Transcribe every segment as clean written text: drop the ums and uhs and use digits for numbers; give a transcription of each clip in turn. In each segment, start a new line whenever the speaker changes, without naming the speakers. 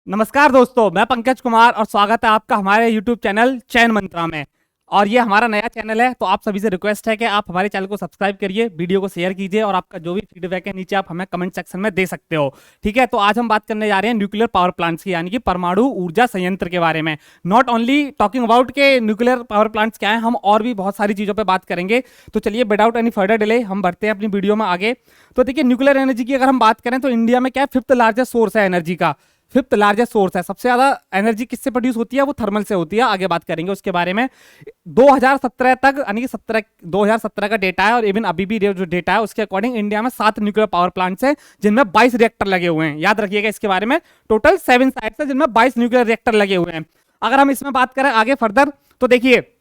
नमस्कार दोस्तों, मैं पंकज कुमार और स्वागत है आपका हमारे YouTube चैनल चयन मंत्रा में। और ये हमारा नया चैनल है, तो आप सभी से रिक्वेस्ट है कि आप हमारे चैनल को सब्सक्राइब करिए, वीडियो को शेयर कीजिए और आपका जो भी फीडबैक है नीचे आप हमें कमेंट सेक्शन में दे सकते हो। ठीक है, तो आज हम बात करने जा रहे हैं न्यूक्लियर पावर प्लांट्स की, यानी कि परमाणु ऊर्जा संयंत्र के बारे में। नॉट ओनली टॉकिंग अबाउट के न्यूक्लियर पावर प्लांट्स क्या है, हम और भी बहुत सारी चीज़ों पर बात करेंगे। तो चलिए विदाउट एनी फर्दर डिले हम बढ़ते हैं अपनी वीडियो में आगे। तो देखिए, न्यूक्लियर एनर्जी की अगर हम बात करें तो इंडिया में क्या है, फिफ्थ लार्जेस्ट सोर्स है एनर्जी का। फिफ्थ लार्जेस्ट सोर्स है, सबसे ज्यादा एनर्जी किससे प्रोड्यूस होती है, वो थर्मल से होती है। आगे बात करेंगे उसके बारे में। 2017 तक, यानी कि 2017 का डेटा है और इवन अभी भी जो डेटा है उसके अकॉर्डिंग इंडिया में 7 न्यूक्लियर पावर प्लांट्स हैं जिनमें 22 रिएक्टर लगे हुए हैं। याद रखिएगा इसके बारे में, टोटल 7 साइट्स हैं जिनमें 22 न्यूक्लियर रिएक्टर लगे हुए हैं। अगर हम इसमें बात करें आगे फर्दर, तो देखिए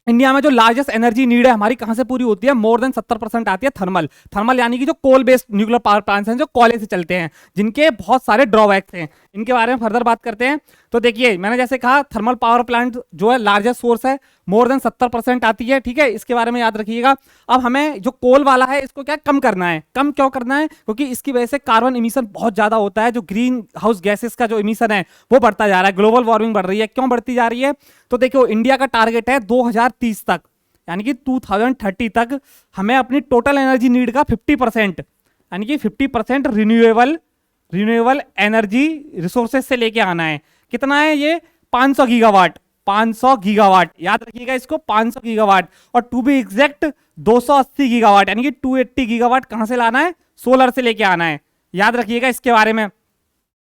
इंडिया में जो लार्जेस्ट एनर्जी नीड है हमारी कहां से पूरी होती है, मोर देन 70% आती है थर्मल। थर्मल यानी कि जो coal based nuclear power plants हैं जो कोयले से चलते हैं, जिनके बहुत सारे ड्रॉबैक्स हैं। इनके बारे में फर्दर बात करते हैं। तो देखिए, मैंने जैसे कहा थर्मल पावर प्लांट जो है लार्जेस्ट सोर्स है, मोर देन 70% आती है। ठीक है, इसके बारे में याद रखिएगा। अब हमें जो कोल वाला है इसको क्या कम करना है। कम क्यों करना है? क्योंकि इसकी वजह से कार्बन इमिशन बहुत ज्यादा होता है। जो ग्रीन हाउस गैसेस का जो इमिशन है वो बढ़ता जा रहा है, ग्लोबल वार्मिंग बढ़ रही है। क्यों बढ़ती जा रही है? तो देखो, इंडिया का टारगेट है 2030 तक, यानी कि 2030 तक हमें अपनी टोटल एनर्जी नीड का 50%, यानी कि 50% रिन्यूएबल एनर्जी रिसोर्सेज से लेके आना है। कितना है ये? 500 गीगावाट। 500 गीगावाट, याद रखिएगा इसको, 500 गीगावाट। और टू बी एग्जैक्ट 280 गीगावाट, यानी कि 280 गीगावाट कहां से लाना है? सोलर से लेके आना है। याद रखिएगा इसके बारे में।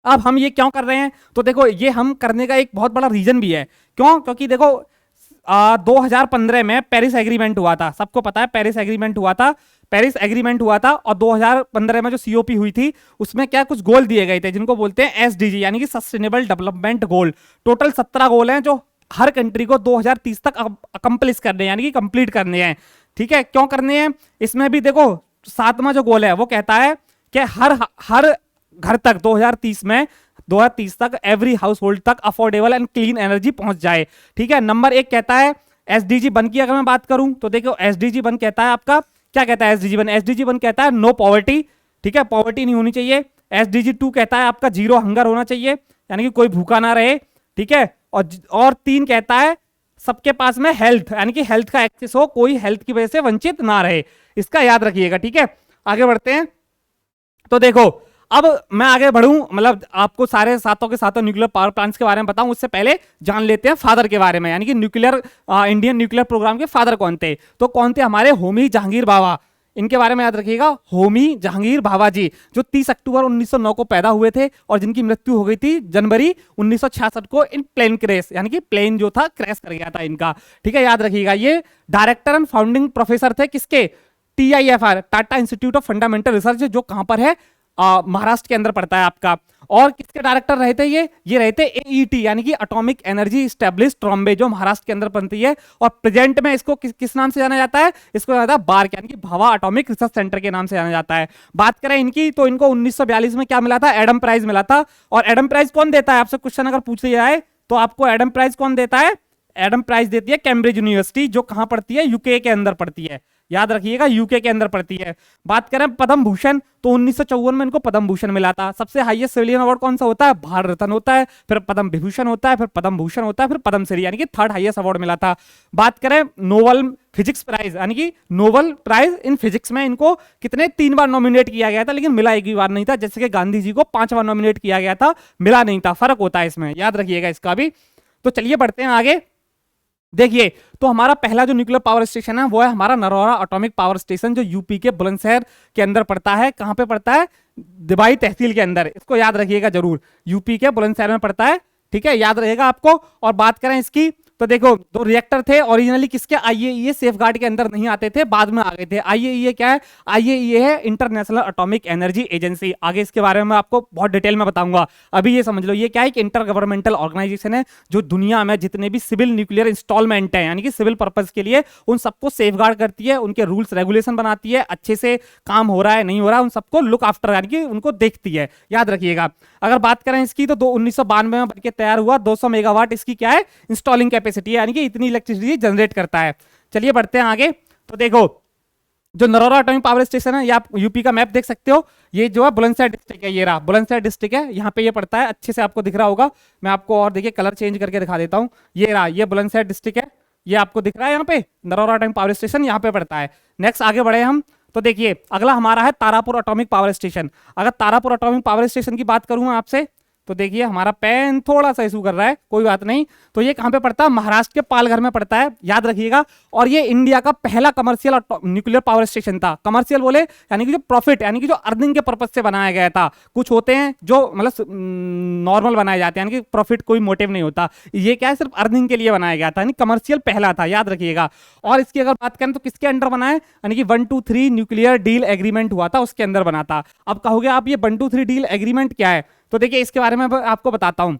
अब हम ये क्यों कर रहे हैं? तो देखो, ये हम करने का एक बहुत बड़ा रीजन भी है। क्यों? क्योंकि देखो 2015 में पेरिस एग्रीमेंट हुआ था, सबको पता है पेरिस एग्रीमेंट हुआ था। पेरिस एग्रीमेंट हुआ था और 2015 में जो सीओपी हुई थी उसमें क्या कुछ गोल दिए गए थे जिनको बोलते हैं एसडीजी, यानी कि सस्टेनेबल डेवलपमेंट गोल। टोटल 17 गोल हैं जो हर कंट्री को 2030 तक अकम्प्लिश करने हैं, यानी कि कंप्लीट करने हैं। ठीक है, क्यों करने हैं? इसमें भी देखो 7वां जो गोल है वो कहता है कि हर हर घर तक 2030 तक एवरी हाउस होल्ड तक अफोर्डेबल एंड क्लीन एनर्जी पहुंच जाए। ठीक है, नंबर 1 कहता है एसडीजी 1 की अगर मैं बात करूं तो देखो एसडीजी 1 कहता है आपका, क्या कहता है एसडीजी 1? एसडीजी 1 कहता है नो पॉवर्टी। ठीक है, पॉवर्टी नहीं होनी चाहिए। एसडीजी 2 कहता है आपका जीरो हंगर होना चाहिए, यानी कि कोई भूखा ना रहे। ठीक है, और 3 कहता है सबके पास में हेल्थ, यानी कि हेल्थ का एक्सेस हो, कोई हेल्थ की वजह से वंचित ना रहे। इसका याद रखिएगा। ठीक है, आगे बढ़ते हैं। तो देखो, अब मैं आगे बढ़ूं, मतलब आपको सारे सातों के सातों न्यूक्लियर पावर प्लांट्स के बारे में बताऊं उससे पहले जान लेते हैं फादर के बारे में, यानी कि इंडियन न्यूक्लियर प्रोग्राम के फादर कौन थे। तो कौन थे? हमारे होमी जहांगीर भाभा। इनके बारे में याद रखिएगा, होमी जहांगीर भाभा जी, जो 30 अक्टूबर 1909 को पैदा हुए थे और जिनकी मृत्यु हो गई थी जनवरी 1966 को इन प्लेन क्रैश, यानी कि प्लेन जो था क्रैश कर गया था इनका। ठीक है, याद रखिएगा। ये डायरेक्टर एंड फाउंडिंग प्रोफेसर थे किसके? TIFR, Tata institute of fundamental research, जो कहां पर है? महाराष्ट्र के अंदर पड़ता है आपका। और किसके डायरेक्टर रहे थे ये रहे थे AET, यानी कि एटॉमिक एनर्जी स्टैब्लिश ट्रॉम्बे, जो महाराष्ट्र के अंदर बनती है। और प्रेजेंट में इसको किस नाम से जाना जाता है? इसको जाना जाता है बार्क, यानी कि भाभा एटॉमिक रिसर्च सेंटर के नाम से जाना जाता है। बात करें इनकी, तो इनको 1942 में क्या मिला था? एडम प्राइज मिला था। और एडम प्राइज कौन देता है? आपसे क्वेश्चन अगर पूछ लिया जाए तो आपको एडम प्राइज कौन देता है? एडम प्राइज देती है कैम्ब्रिज यूनिवर्सिटी, जो कहां पड़ती है? यूके के अंदर पड़ती है। याद रखिएगा, यूके के अंदर पड़ती है। बात करें पद्म भूषण, तो 1954 में इनको पद्म भूषण मिला था। सबसे हाईएस्ट सिविलियन अवार्ड कौन सा होता है? भारत रत्न होता है, फिर पद्म विभूषण होता है, फिर पद्म भूषण होता है, फिर पद्म श्री, यानी कि 3rd हाईएस्ट अवार्ड मिला था। बात करें नोबल फिजिक्स प्राइज, यानी कि नोबल प्राइज इन फिजिक्स में इनको कितने 3 बार नॉमिनेट किया गया था, लेकिन मिला एक भी बार नहीं था। जैसे कि गांधी जी को 5 बार नॉमिनेट किया गया था, मिला नहीं था। फर्क होता है इसमें, याद रखिएगा इसका भी। तो चलिए बढ़ते हैं आगे। देखिए, तो हमारा पहला जो न्यूक्लियर पावर स्टेशन है वो है हमारा नरौरा एटॉमिक पावर स्टेशन, जो यूपी के बुलंदशहर के अंदर पड़ता है। कहां पे पड़ता है? दिबाई तहसील के अंदर। इसको याद रखिएगा जरूर, यूपी के बुलंदशहर में पड़ता है। ठीक है, याद रहेगा आपको। और बात करें इसकी, तो देखो 2 रिएक्टर थे ओरिजिनली किसके? IAEA सेफगार्ड के अंदर नहीं आते थे, बाद में आ गए थे। IAEA क्या है? IAEA है इंटरनेशनल एटॉमिक एनर्जी एजेंसी। आगे इसके बारे में आपको बहुत डिटेल में बताऊंगा। अभी ये समझ लो, ये क्या है? एक इंटर गवर्नमेंटल ऑर्गेनाइजेशन है जो दुनिया में जितने भी सिविल न्यूक्लियर इंस्टॉलमेंट है, यानी कि सिविल पर्पज के लिए, उन सबको सेफगार्ड करती है, उनके रूल्स रेगुलेशन बनाती है, अच्छे से काम हो रहा है नहीं हो रहा है उन सबको लुक आफ्टर, यानी कि उनको देखती है। याद रखिएगा। अगर बात करें इसकी, तो 1992 में बनके तैयार हुआ। 200 मेगावाट इसकी क्या है? इंस्टॉलिंग कैपेसिटी है, यानी कि इतनी इलेक्ट्रिसिटी जनरेट करता है। चलिए बढ़ते हैं आगे। तो देखो, जो नरोरा एटॉमिक पावर स्टेशन है, ये आप यूपी का मैप देख सकते हो, ये जो है बुलंदशहर डिस्ट्रिक्ट है, ये रहा बुलंदशहर डिस्ट्रिक्ट है, यहाँ पे ये पड़ता है, अच्छे से आपको दिख रहा होगा। मैं आपको और देखिए कलर चेंज करके दिखा देता हूँ, ये रहा, ये बुलंदशहर डिस्ट्रिक्ट है, ये आपको दिख रहा है यहाँ पे नरोरा एटॉमिक पावर स्टेशन यहाँ पे पड़ता है। नेक्स्ट आगे बढ़े हम, तो देखिए अगला हमारा है तारापुर एटॉमिक पावर स्टेशन। अगर तारापुर एटॉमिक पावर स्टेशन की बात करूँ आपसे, तो देखिए हमारा पेन थोड़ा सा इशू कर रहा है, कोई बात नहीं। तो ये कहाँ पे पड़ता है, महाराष्ट्र के पालघर में पड़ता है, याद रखिएगा। और ये इंडिया का पहला कमर्शियल न्यूक्लियर पावर स्टेशन था। कमर्शियल बोले यानी कि जो प्रॉफिट यानी कि जो अर्निंग के पर्पज से बनाया गया था। कुछ होते हैं जो मतलब नॉर्मल बनाए जाते हैं यानी कि प्रॉफिट कोई मोटिव नहीं होता, ये क्या है सिर्फ अर्निंग के लिए बनाया गया था, यानी कमर्शियल पहला था, याद रखिएगा। और इसकी अगर बात करें तो किसके अंडर बना है, यानी कि 123 न्यूक्लियर डील एग्रीमेंट हुआ था, उसके अंदर बना था। अब कहोगे आप ये 123 डील एग्रीमेंट क्या है, तो देखिए इसके बारे में आपको बताता हूं।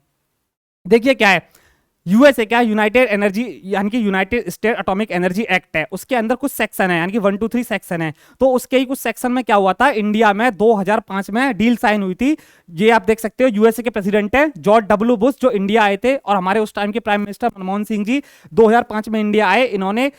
देखिए क्या है, यूएसए क्या, यूनाइटेड एनर्जी यानी कि United state atomic energy act है, उसके अंदर कुछ सेक्शन है यानी कि 123 सेक्शन है। तो उसके ही कुछ सेक्शन में क्या हुआ था, इंडिया में 2005 में डील साइन हुई थी। ये आप देख सकते हो, यूएसए के प्रेसिडेंट है जॉर्ज डब्ल्यू बुश, जो इंडिया आए थे, और हमारे उस टाइम के प्राइम मिनिस्टर मनमोहन सिंह जी 2005 में इंडिया आए। इन्होंने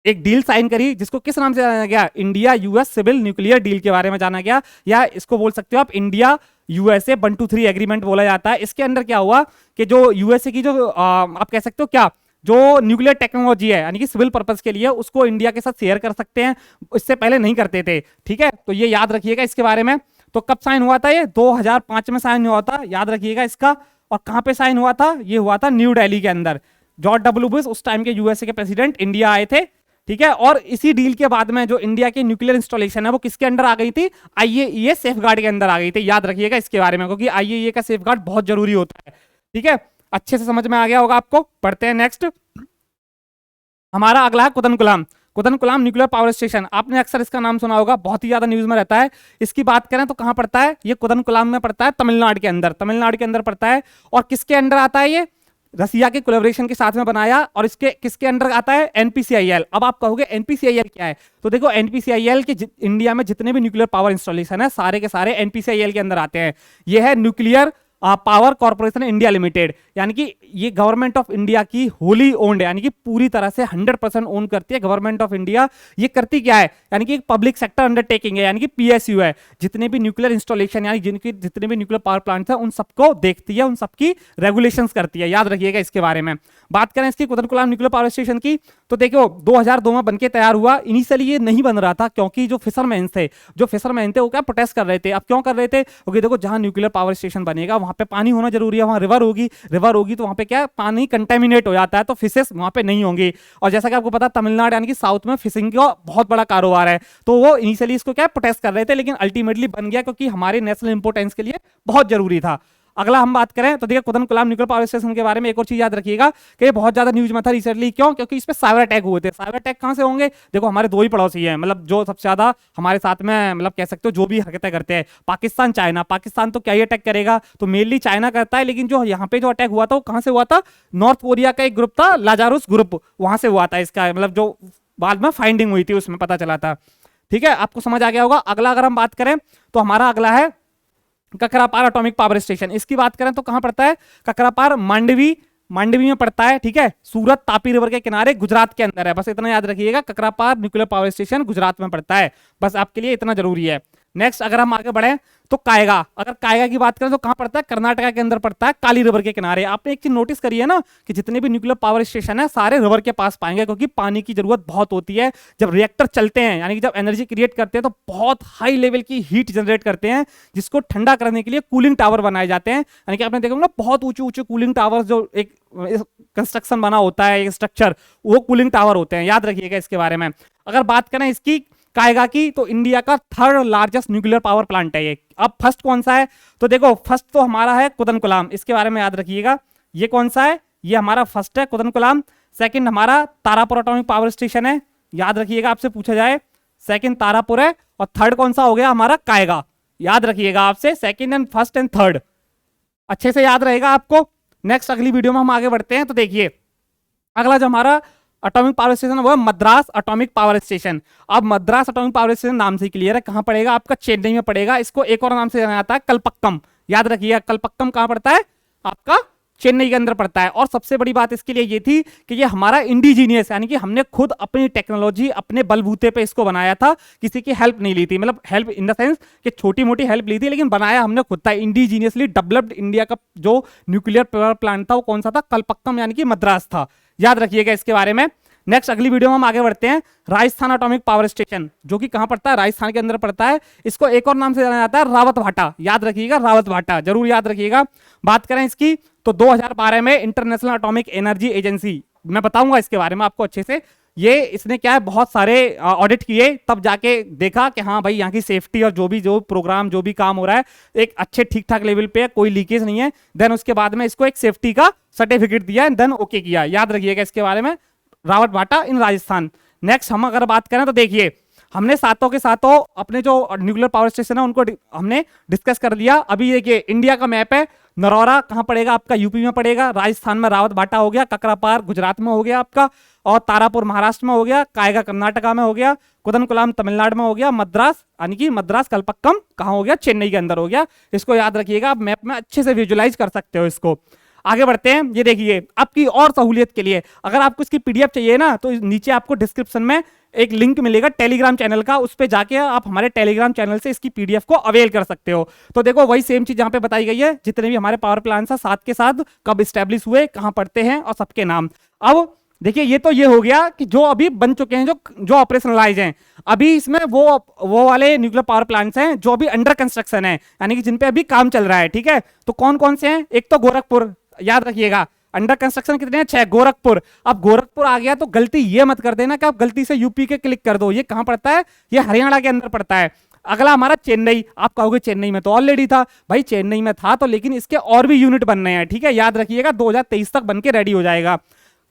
एक डील साइन करी जिसको किस नाम से जाना गया, India US civil nuclear deal के बारे में जाना गया, या इसको बोल सकते हो आप इंडिया यूएसए 123 एग्रीमेंट बोला जाता है। इसके अंदर क्या हुआ कि जो यूएसए की जो आप कह सकते हो क्या, जो न्यूक्लियर टेक्नोलॉजी है यानी कि सिविल पर्पस के लिए, उसको इंडिया के साथ शेयर कर सकते हैं, इससे पहले नहीं करते थे, ठीक है। तो ये याद रखिएगा इसके बारे में। तो कब साइन हुआ था, ये 2005 में साइन हुआ था, याद रखिएगा इसका। और कहां पे साइन हुआ था, ये हुआ था न्यू दिल्ली के अंदर। जॉर्ज डब्ल्यू बुश उस टाइम के यूएसए के प्रेसिडेंट इंडिया आए थे, ठीक है। और इसी डील के बाद में जो इंडिया की न्यूक्लियर इंस्टॉलेशन है वो किसके अंडर आ गई थी, आईएईए सेफगार्ड के अंदर आ गई थी, याद रखिएगा इसके बारे में, क्योंकि आईएईए का सेफगार्ड बहुत जरूरी होता है, ठीक है। अच्छे से समझ में आ गया होगा आपको। पढ़ते हैं नेक्स्ट, हमारा अगला है कुतनकुलाम। कुतनकुलाम न्यूक्लियर पावर स्टेशन, आपने अक्सर इसका नाम सुना होगा, बहुत ही ज्यादा न्यूज में रहता है। इसकी बात करें तो कहां पड़ता है, ये कुतनकुलाम में पड़ता है, तमिलनाडु के अंदर, तमिलनाडु के अंदर पड़ता है। और किसके अंडर आता है, ये रसिया के कोलैबोरेशन के साथ में बनाया। और इसके किसके अंडर आता है, एनपीसीआईएल। अब आप कहोगे एनपीसीआईएल क्या है, तो देखो एनपीसीआईएल के इंडिया में जितने भी न्यूक्लियर पावर इंस्टॉलेशन है सारे के सारे एनपीसीआईएल के अंदर आते हैं। ये है nuclear power corporation India limited, यानी कि ये गवर्नमेंट ऑफ इंडिया की होली ओन्ड, यानी कि पूरी तरह से 100% ओन करती है गवर्नमेंट ऑफ इंडिया। ये करती क्या है, यानी कि एक पब्लिक सेक्टर अंडरटेकिंग है, यानी कि पीएसयू है। जितने भी न्यूक्लियर इंस्टॉलेशन यानी जिनकी जितने भी न्यूक्लियर पावर प्लांट्स हैं उन सबको देखती है, उन सबकी रेगुलेशंस करती है, याद रखिएगा इसके बारे में। बात करें इसकी कुतनकुलाम न्यूक्लियर पावर स्टेशन की, तो देखो 2002 में बनके तैयार हुआ। इनिशियली ये नहीं बन रहा था क्योंकि जो फिशरमैन थे वो क्या प्रोटेस्ट कर रहे थे। अब क्यों कर रहे थे, क्योंकि देखो जहां न्यूक्लियर पावर स्टेशन बनेगा वहां पे पानी होना जरूरी है, वहां रिवर होगी तो वहां पे क्या पानी कंटेमिनेट हो जाता है, तो फिशेस वहां पे नहीं होंगी। और जैसा कि आपको पता तमिलनाडु यानी कि साउथ में फिशिंग का बहुत बड़ा कारोबार है, तो वो इनिशियली इसको क्या प्रोटेस्ट कर रहे थे, लेकिन अल्टीमेटली बन गया क्योंकि हमारे नेशनल इंपोर्टेंस के लिए बहुत जरूरी था। अगला हम बात करें तो देखिए कुतनकुलाम न्यूक्लियर पावर स्टेशन के बारे में एक और चीज याद रखिएगा कि ये बहुत ज्यादा न्यूज में था रिसेंटली। क्यों, क्योंकि इस पे साइबर अटैक हुए थे। साइबर अटैक कहां से होंगे, देखो हमारे दो ही पड़ोसी हैं, मतलब जो सबसे ज्यादा हमारे साथ में मतलब कह सकते हो जो भी हरकतें करते हैं, पाकिस्तान चाइना। पाकिस्तान तो क्या ही अटैक करेगा, तो मेनली चाइना करता है, लेकिन जो यहाँ पे जो अटैक हुआ था वो कहां से हुआ था, नॉर्थ कोरिया का एक ग्रुप था लाजारुस ग्रुप, वहां से हुआ था इसका, मतलब जो बाद में फाइंडिंग हुई थी उसमें पता चला था, ठीक है। आपको समझ आ गया होगा। अगला अगर हम बात करें तो हमारा अगला है ककरापार एटॉमिक पावर स्टेशन। इसकी बात करें तो कहां पड़ता है, ककरापार मांडवी में पड़ता है, ठीक है। सूरत तापी रिवर के किनारे गुजरात के अंदर है, बस इतना याद रखिएगा। Kakrapar nuclear power station Gujarat में पड़ता है, बस आपके लिए इतना जरूरी है। नेक्स्ट अगर हम आगे बढ़े तो कायगा, अगर कायगा की बात करें तो कहां पड़ता है, कर्नाटका के अंदर पड़ता है, काली रिवर के किनारे। आपने एक चीज नोटिस करी है ना कि जितने भी न्यूक्लियर पावर स्टेशन है सारे रिवर के पास पाएंगे, क्योंकि पानी की जरूरत बहुत होती है। जब रिएक्टर चलते हैं यानी कि जब एनर्जी क्रिएट करते हैं तो बहुत हाई लेवल की हीट जनरेट करते हैं, जिसको ठंडा करने के लिए कूलिंग टावर बनाए जाते हैं। यानी कि आपने देखा ना बहुत ऊंचे ऊंचे कूलिंग टावर, जो एक कंस्ट्रक्शन बना होता है, एक स्ट्रक्चर, वो कूलिंग टावर होते हैं, याद रखिएगा इसके बारे में। अगर बात करें इसकी कायगा की, तो इंडिया का 3rd largest nuclear power plant है ये। अब फर्स्ट कौन सा है, तो देखो फर्स्ट तो हमारा है कुतनकुलाम, इसके बारे में याद रखिएगा। ये कौन सा है, ये हमारा फर्स्ट है कुतनकुलाम। सेकंड हमारा तारापुर एटॉमिक पावर स्टेशन है, याद रखिएगा, आपसे पूछा जाए। सेकंड तारापुर है, और थर्ड कौन सा हो गया हमारा, कायगा, याद रखिएगा आपसे। Second and first and third अच्छे से याद रहेगा आपको। नेक्स्ट अगली वीडियो में हम आगे बढ़ते हैं। तो देखिए अगला जो हमारा एटॉमिक पावर स्टेशन है वो है मद्रास एटॉमिक पावर स्टेशन। अब मद्रास एटॉमिक पावर स्टेशन नाम से क्लियर है, कहां पड़ेगा आपका, चेन्नई में पड़ेगा। इसको एक और नाम से जाना जाता है कलपक्कम, याद रखिएगा। कलपक्कम कहां पड़ता है आपका, चेन्नई के अंदर पड़ता है। और सबसे बड़ी बात इसके लिए ये थी कि ये हमारा इंडिजीनियस, यानी कि हमने खुद अपनी टेक्नोलॉजी अपने बलबूते पे इसको बनाया था, किसी की हेल्प नहीं ली थी, मतलब हेल्प इन द सेंस कि छोटी मोटी हेल्प ली थी, लेकिन बनाया हमने खुद था। इंडिजीनियसली डेवलप्ड इंडिया का जो न्यूक्लियर पावर प्लांट था वो कौन सा था? कलपक्कम यानी कि मद्रास था। याद रखिएगा इसके बारे में। नेक्स्ट अगली वीडियो में हम आगे बढ़ते हैं। राजस्थान एटॉमिक पावर स्टेशन, जो कि कहां पड़ता है? राजस्थान के अंदर पड़ता है। इसको एक और नाम से जाना जाता है रावत भाटा। याद रखिएगा, रावत भाटा जरूर याद रखिएगा। बात करें इसकी तो 2012 में इंटरनेशनल एटॉमिक एनर्जी एजेंसी, मैं बताऊंगा इसके बारे में आपको अच्छे से, ये इसने क्या है बहुत सारे ऑडिट किए, तब जाके देखा कि हाँ भाई यहाँ की सेफ्टी और जो प्रोग्राम जो भी काम हो रहा है एक अच्छे ठीक ठाक लेवल पे है, कोई लीकेज नहीं है। देन उसके बाद में इसको एक सेफ्टी का सर्टिफिकेट दिया, देन ओके किया। याद रखिएगा इसके बारे में, रावत भाटा इन राजस्थान। नेक्स्ट हम अगर बात करें तो देखिए, हमने सातों के सातों अपने जो न्यूक्लियर पावर स्टेशन है उनको हमने डिस्कस कर लिया। अभी देखिए इंडिया का मैप है, नरौरा कहां पड़ेगा आपका? यूपी में पड़ेगा। राजस्थान में रावत भाटा हो गया, ककरापार गुजरात में हो गया आपका, और तारापुर महाराष्ट्र में हो गया, कायगा कर्नाटका में हो गया, कुदनकुलाम तमिलनाडु में हो गया, मद्रास यानी कि मद्रास कलपक्कम कहां हो गया? चेन्नई के अंदर हो गया। इसको याद रखिएगा, आप मैप में अच्छे से विजुलाइज कर सकते हो इसको। आगे बढ़ते हैं। ये देखिए आपकी और सहूलियत के लिए अगर आपको इसकी पीडीएफ चाहिए ना, तो नीचे आपको डिस्क्रिप्शन में एक लिंक मिलेगा टेलीग्राम चैनल का, उस पे जाके आप हमारे टेलीग्राम चैनल से इसकी पीडीएफ को अवेल कर सकते हो। तो देखो वही सेम चीज यहाँ पे बताई गई है, जितने भी हमारे पावर प्लांट्स हैं साथ के साथ कब स्टैब्लिश हुए, कहां पड़ते हैं और सबके नाम। अब देखिए ये तो ये हो गया कि जो अभी बन चुके हैं, जो ऑपरेशनलाइज हैं। अभी इसमें वो वाले न्यूक्लियर पावर प्लांट्स हैं जो अभी अंडर कंस्ट्रक्शन है, यानी कि जिन पे अभी काम चल रहा है। ठीक है, तो कौन कौन से हैं? एक तो गोरखपुर, याद रखिएगा अंडर कंस्ट्रक्शन कितने हैं? 6। गोरखपुर, अब गोरखपुर आ गया तो गलती ये मत कर देना कि आप गलती से यूपी के क्लिक कर दो, ये कहां पड़ता है? ये हरियाणा के अंदर पड़ता है। अगला हमारा चेन्नई, आप कहोगे चेन्नई में तो ऑलरेडी था। भाई चेन्नई में था तो, लेकिन इसके और भी यूनिट बनने हैं। ठीक है, याद रखिएगा 2023 तक बन के रेडी हो जाएगा।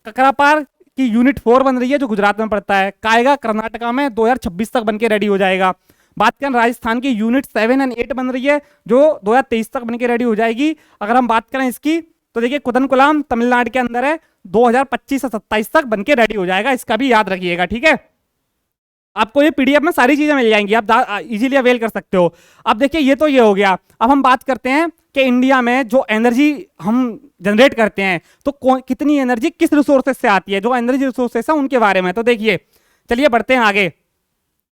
ककरापार की यूनिट 4 बन रही है जो गुजरात में पड़ता है। कायगा कर्नाटका में 2026 तक बन के रेडी हो जाएगा। बात करें राजस्थान की यूनिट 7 और 8 बन रही है जो 2023 तक बन के रेडी हो जाएगी। अगर हम बात करें इसकी तो देखिए कुदनकुलाम तमिलनाडु के अंदर है, 2025 से 27 तक बन के रेडी हो जाएगा। इसका भी याद रखिएगा। ठीक है, आपको ये पीडीएफ में सारी चीजें मिल जाएंगी, आप इजीली अवेल कर सकते हो। अब देखिए ये तो ये हो गया। अब हम बात करते हैं कि इंडिया में जो एनर्जी हम जनरेट करते हैं तो कितनी एनर्जी किस रिसोर्सेज से आती है, जो एनर्जी रिसोर्सेज है उनके बारे में। तो देखिए चलिए बढ़ते हैं आगे।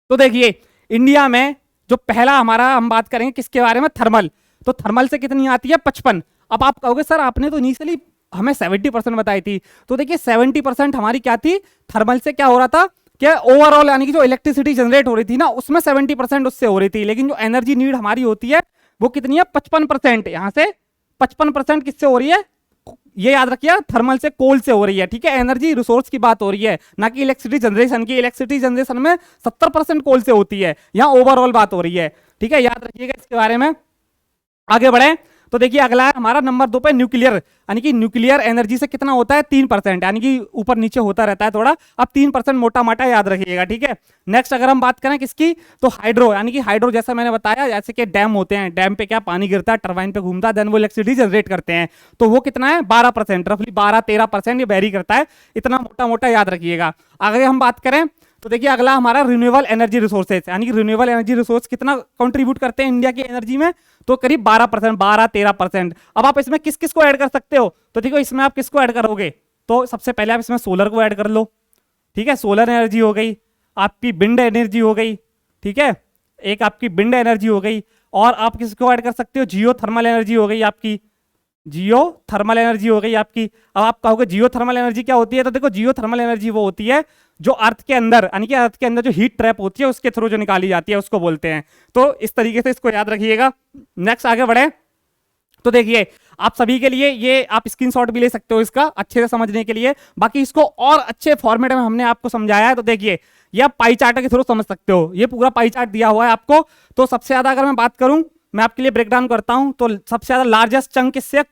तो देखिए इंडिया में जो पहला हमारा हम बात करेंगे किसके बारे में? थर्मल। तो थर्मल से कितनी आती है? 55। अब आप कहोगे सर आपने तो इनिशियली हमें 70% बताई थी। तो देखिए 70% हमारी क्या थी? थर्मल से क्या हो रहा था कि ओवरऑल यानी कि जो इलेक्ट्रिसिटी जनरेट हो रही थी ना, उसमें 70% उससे हो रही थी। लेकिन जो एनर्जी नीड हमारी होती है वो कितनी है? 55%। यहां से 55% किससे हो रही है? ये याद रखिए, थर्मल से, कोल से हो रही है। ठीक है, एनर्जी रिसोर्स की बात हो रही है, ना कि इलेक्ट्रिसिटी जनरेशन की। इलेक्ट्रिसिटी जनरेशन में 70% कोल से होती है, यहां ओवरऑल बात हो रही है। ठीक है, याद रखिएगा इसके बारे में। आगे बढ़े तो देखिए अगला है हमारा नंबर 2 पे न्यूक्लियर, यानी कि न्यूक्लियर एनर्जी से कितना होता है? 3%, यानी कि ऊपर नीचे होता रहता है थोड़ा। अब 3% मोटा माटा याद रखिएगा। ठीक है, नेक्स्ट अगर हम बात करें किसकी तो हाइड्रो, यानी कि हाइड्रो जैसा मैंने बताया, जैसे कि डैम होते हैं, डैम पे क्या पानी गिरता है, टरबाइन पे घूमता है, देन वो इलेक्ट्रिसिटी जनरेट करते हैं। तो वो कितना है? 12%, रफली 12-13% ये वेरी करता है। इतना मोटा मोटा याद रखिएगा। आगे हम बात करें तो देखिए अगला हमारा रिन्यूएबल एनर्जी रिसोर्सेज, यानी कि रिन्यूएबल एनर्जी रिसोर्स कितना कंट्रीब्यूट करते हैं इंडिया की एनर्जी में? तो करीब 12%, 12-13%। अब आप इसमें किस किस को ऐड कर सकते हो? तो देखो इसमें आप किसको ऐड करोगे? तो सबसे पहले आप इसमें सोलर को ऐड कर लो। ठीक है, सोलर एनर्जी हो गई, आपकी विंड एनर्जी हो गई। ठीक है, एक आपकी विंड एनर्जी हो गई, और आप किसको ऐड कर सकते हो? जियो थर्मल एनर्जी हो गई आपकी, जियो थर्मल एनर्जी हो गई आपकी। अब आप कहोगे जियो थर्मल एनर्जी क्या होती है? तो देखो जियो थर्मल एनर्जी वो होती है जो अर्थ के अंदर, यानी कि अर्थ के अंदर जो हीट ट्रैप होती है उसके थ्रू जो निकाली जाती है उसको बोलते हैं। तो इस तरीके से इसको याद रखिएगा। नेक्स्ट आगे बढ़े तो देखिए आप सभी के लिए ये आप स्क्रीनशॉट भी ले सकते हो इसका अच्छे से समझने के लिए। बाकी इसको और अच्छे फॉर्मेट में हमने आपको समझाया है। तो देखिए ये आप पाई चार्ट के थ्रू समझ सकते हो, ये पूरा पाई चार्ट दिया हुआ है आपको। तो सबसे ज्यादा अगर मैं बात करूं, मैं आपके लिए ब्रेकडाउन करता हूं, तो सबसे ज्यादा लार्जेस्ट चंक किससे?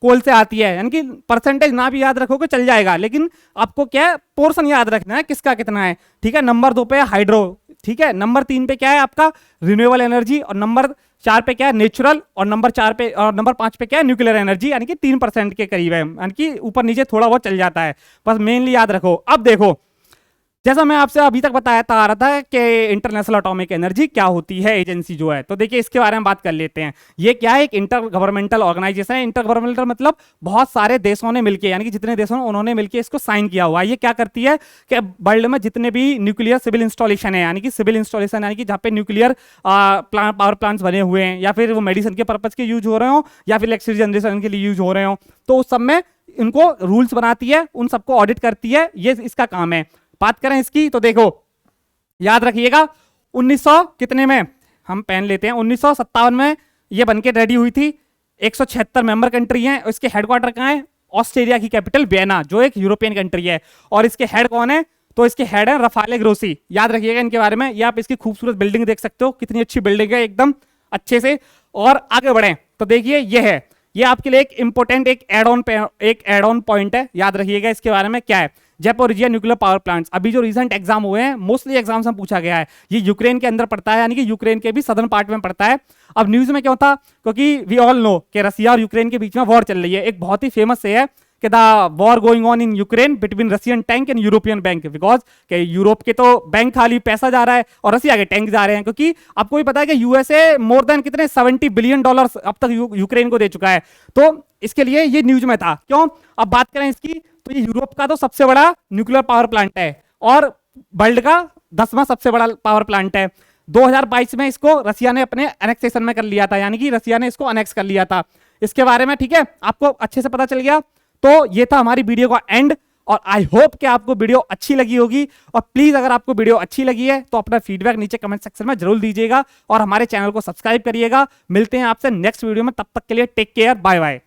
कोल से आती है। यानी कि परसेंटेज ना भी याद रखोगे चल जाएगा, लेकिन आपको क्या है? पोर्शन याद रखना है किसका कितना है। ठीक है, नंबर 2 पे हाइड्रो। ठीक है, नंबर 3 पे क्या है आपका? रिन्यूएबल एनर्जी, और नंबर 4 पे क्या है? नेचुरल, और नंबर 5 पे क्या है? न्यूक्लियर एनर्जी, यानी कि 3% के करीब है, यानी कि ऊपर नीचे थोड़ा बहुत चल जाता है, बस मेनली याद रखो। अब देखो जैसा मैं आपसे अभी तक बताया आ रहा था कि इंटरनेशनल एटॉमिक एनर्जी क्या होती है, एजेंसी जो है, तो देखिए इसके बारे में बात कर लेते हैं। ये क्या है? एक इंटर गवर्नमेंटल ऑर्गेनाइजेशन है। इंटर गवर्नमेंटल मतलब बहुत सारे देशों ने मिलकर, यानी कि जितने देशों उन्होंने मिलकर इसको साइन किया हुआ है। ये क्या करती है कि वर्ल्ड में जितने भी न्यूक्लियर सिविल इंस्टॉलेशन है, यानी कि सिविल इंस्टॉलेशन यानी कि जहाँ पे न्यूक्लियर पावर प्लांट्स बने हुए हैं, या फिर वो मेडिसिन के पर्पज के यूज हो रहे हो, या फिर इलेक्ट्रिसिटी जनरेशन के लिए यूज हो रहे हो, तो उस सब में इनको रूल्स बनाती है, उन सबको ऑडिट करती है। ये इसका काम है। बात करें इसकी तो देखो, याद रखिएगा 1900 कितने में हम पेन लेते हैं, 1957 में ये बनके रेडी हुई थी। 176 मेंबर कंट्री हैं। इसके हेडक्वार्टर कहाँ है? ऑस्ट्रेलिया की कैपिटल वियना, जो एक यूरोपियन कंट्री है। और इसके हेड कौन है? तो इसके हेड है रफाले ग्रोसी। याद रखिएगा इनके बारे में। ये आप इसकी खूबसूरत बिल्डिंग देख सकते हो, कितनी अच्छी बिल्डिंग है, एकदम अच्छे से। और आगे बढ़े तो देखिए ये है, ये आपके लिए एक इंपॉर्टेंट एक एड ऑन पॉइंट है। याद रखिएगा इसके बारे में क्या है। ज़ैपोरिज़िया न्यूक्लियर पावर प्लांट्स, अभी जो रिसेंट एग्जाम हुए हैं, मोस्टली एग्जाम्स में पूछा गया है। ये यूक्रेन के अंदर पड़ता है, यानी कि यूक्रेन के भी सदर्न पार्ट में पड़ता है। अब न्यूज में क्या होता, क्योंकि वी ऑल नो कि रसिया और यूक्रेन के बीच में वॉर चल रही है। एक बहुत ही फेमस से है कि the war going on in Ukraine between Russian tank and European bank, because के यूरोप के तो बैंक खाली पैसा जा रहा है और रसिया के टैंक जा रहे हैं। क्योंकि आपको भी पता है कि यूएसए मोर देन कितने $70 बिलियन अब तक यूक्रेन को दे चुका है। तो इसके लिए ये न्यूज में था। क्यों? अब बात करें इसकी तो ये यूरोप का तो सबसे बड़ा न्यूक्लियर पावर प्लांट है और वर्ल्ड का 10वां सबसे बड़ा पावर प्लांट है। 2022 में इसको रसिया ने अपने एनेक्सेशन में कर लिया था, यानी कि रसिया ने इसको अनेक्स कर लिया था। इसके बारे में ठीक है, आपको अच्छे से पता चल गया। तो ये था हमारी वीडियो का एंड, और आई होप कि आपको वीडियो अच्छी लगी होगी। और प्लीज अगर आपको वीडियो अच्छी लगी है तो अपना फीडबैक नीचे कमेंट सेक्शन में जरूर दीजिएगा और हमारे चैनल को सब्सक्राइब करिएगा। मिलते हैं आपसे नेक्स्ट वीडियो में, तब तक के लिए टेक केयर, बाय बाय।